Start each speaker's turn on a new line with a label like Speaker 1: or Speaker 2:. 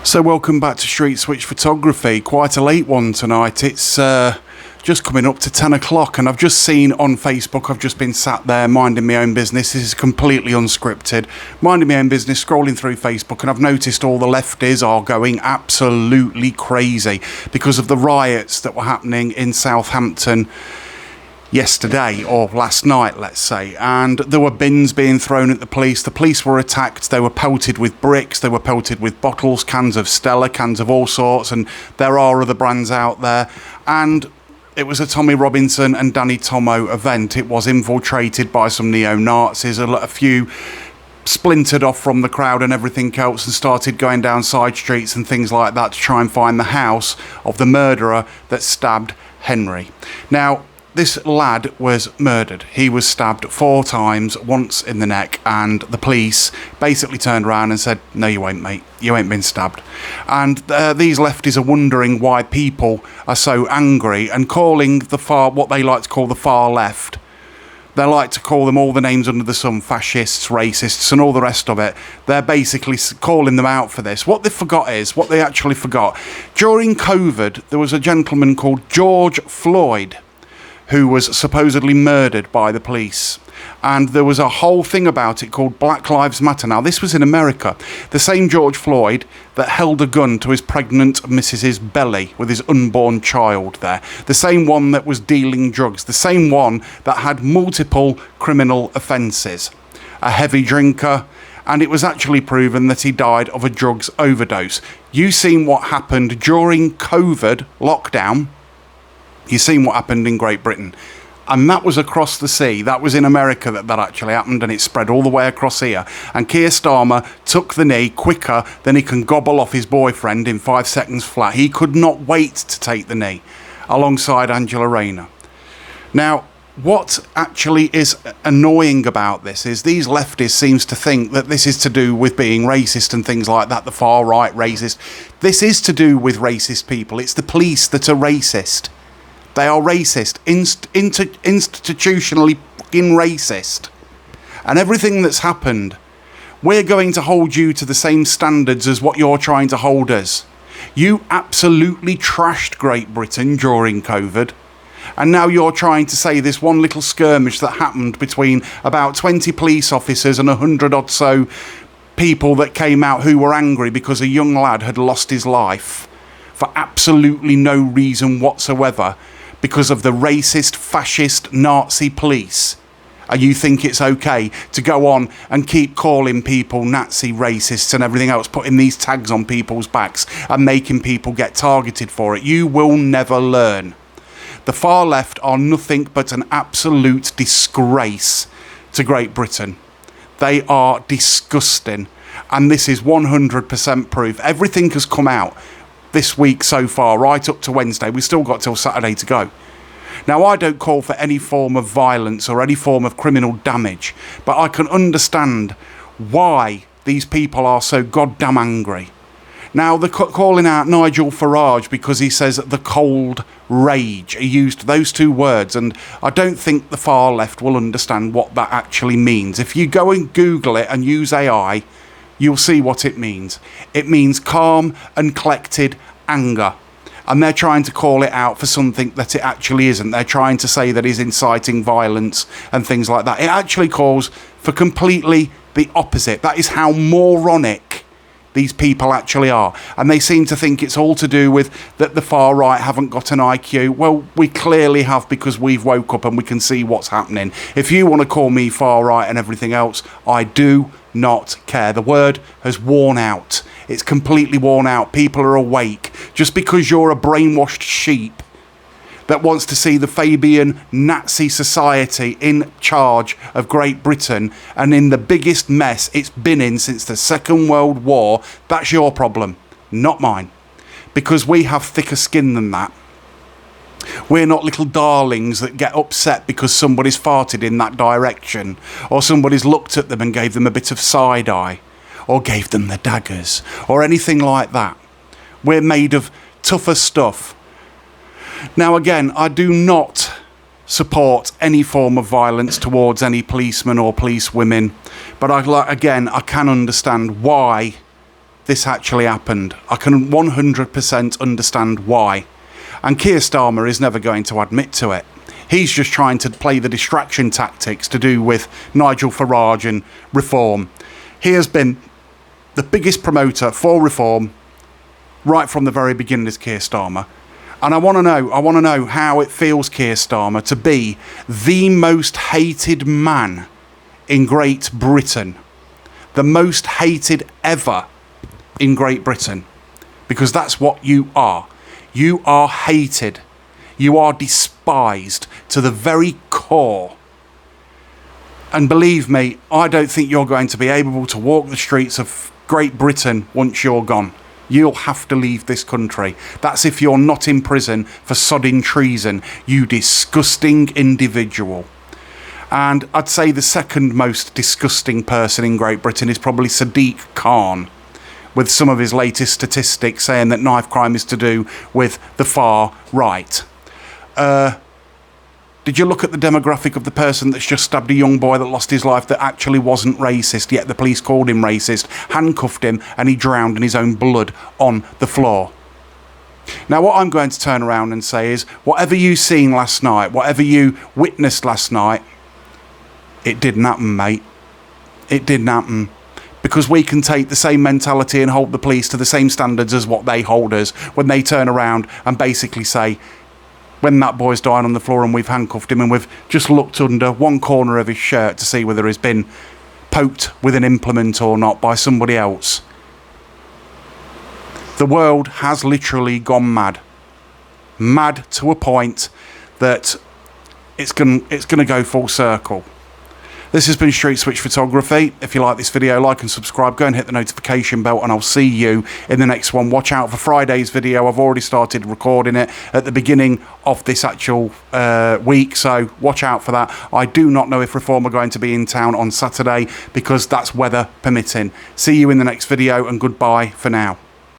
Speaker 1: So welcome back to Street Switch Photography. Quite a late one tonight. It's just coming up to 10 o'clock and I've just seen on Facebook, I've just been sat there minding my own business. This is completely unscripted. Minding my own business, scrolling through Facebook, and I've noticed all the lefties are going absolutely crazy because of the riots that were happening in Southampton yesterday, or last night, let's say, and there were bins being thrown at the police were attacked, they were pelted with bricks, they were pelted with bottles, cans of Stella, cans of all sorts, and there are other brands out there, and it was a Tommy Robinson and Danny Tomo event. It was infiltrated by some neo-Nazis, a few splintered off from the crowd and everything else and started going down side streets and things like that to try and find the house of the murderer that stabbed Henry. Now, this lad was murdered. He was stabbed 4 times, once in the neck, and the police basically turned around and said, "No, you ain't, mate. You ain't been stabbed." And these lefties are wondering why people are so angry and calling what they like to call the far left. They like to call them all the names under the sun, fascists, racists, and all the rest of it. They're basically calling them out for this. What they actually forgot. During COVID, there was a gentleman called George Floyd who was supposedly murdered by the police. And there was a whole thing about it called Black Lives Matter. Now, this was in America. The same George Floyd that held a gun to his pregnant missus's belly with his unborn child there. The same one that was dealing drugs. The same one that had multiple criminal offences. A heavy drinker. And it was actually proven that he died of a drugs overdose. You seen what happened during COVID lockdown. You've seen what happened in Great Britain. And that was across the sea. That was in America that actually happened, and it spread all the way across here. And Keir Starmer took the knee quicker than he can gobble off his boyfriend in 5 seconds flat. He could not wait to take the knee alongside Angela Rayner. Now, what actually is annoying about this is these leftists seems to think that this is to do with being racist and things like that, the far right racist. This is to do with racist people. It's the police that are racist. They are racist, institutionally fucking racist. And everything that's happened, we're going to hold you to the same standards as what you're trying to hold us. You absolutely trashed Great Britain during COVID. And now you're trying to say this one little skirmish that happened between about 20 police officers and 100 odd so people that came out who were angry because a young lad had lost his life for absolutely no reason whatsoever, because of the racist, fascist, Nazi police. And you think it's okay to go on and keep calling people Nazi, racists and everything else, putting these tags on people's backs and making people get targeted for it. You will never learn. The far left are nothing but an absolute disgrace to Great Britain. They are disgusting. And this is 100% proof. Everything has come out this week so far, right up to Wednesday. We've still got till Saturday to go. Now, I don't call for any form of violence or any form of criminal damage, but I can understand why these people are so goddamn angry. Now, they're calling out Nigel Farage because he says the cold rage. He used those 2 words, and I don't think the far left will understand what that actually means. If you go and Google it and use AI, you'll see what it means. It means calm and collected anger. And they're trying to call it out for something that it actually isn't. They're trying to say that he's inciting violence and things like that. It actually calls for completely the opposite. That is how moronic these people actually are. And they seem to think it's all to do with that the far right haven't got an IQ. Well, we clearly have, because we've woke up and we can see what's happening. If you want to call me far right and everything else, I do not care. The word has worn out. It's completely worn out. People are awake. Just because you're a brainwashed sheep that wants to see the Fabian Nazi society in charge of Great Britain and in the biggest mess it's been in since the Second World War, that's your problem, not mine. Because we have thicker skin than that. We're not little darlings that get upset because somebody's farted in that direction, or somebody's looked at them and gave them a bit of side eye, or gave them the daggers, or anything like that. We're made of tougher stuff. Now, again, I do not support any form of violence towards any policemen or policewomen, but I can understand why this actually happened. I can 100% understand why. And Keir Starmer is never going to admit to it. He's just trying to play the distraction tactics to do with Nigel Farage and reform. He has been the biggest promoter for reform right from the very beginning as Keir Starmer. And I want to know how it feels, Keir Starmer, to be the most hated man in Great Britain. The most hated ever in Great Britain. Because that's what you are. You are hated. You are despised to the very core. And believe me, I don't think you're going to be able to walk the streets of Great Britain once you're gone. You'll have to leave this country. That's if you're not in prison for sodding treason, you disgusting individual. And I'd say the second most disgusting person in Great Britain is probably Sadiq Khan, with some of his latest statistics saying that knife crime is to do with the far right. Did you look at the demographic of the person that's just stabbed a young boy that lost his life that actually wasn't racist, yet the police called him racist, handcuffed him, and he drowned in his own blood on the floor? Now, what I'm going to turn around and say is, whatever you seen last night, whatever you witnessed last night, it didn't happen, mate. It didn't happen. Because we can take the same mentality and hold the police to the same standards as what they hold us when they turn around and basically say, when that boy's dying on the floor and we've handcuffed him and we've just looked under one corner of his shirt to see whether he's been poked with an implement or not by somebody else. The world has literally gone mad. Mad to a point that it's going to go full circle. This has been Street Switch Photography. If you like this video, like and subscribe. Go and hit the notification bell and I'll see you in the next one. Watch out for Friday's video. I've already started recording it at the beginning of this actual week, so watch out for that. I do not know if Reform are going to be in town on Saturday because that's weather permitting. See you in the next video and goodbye for now.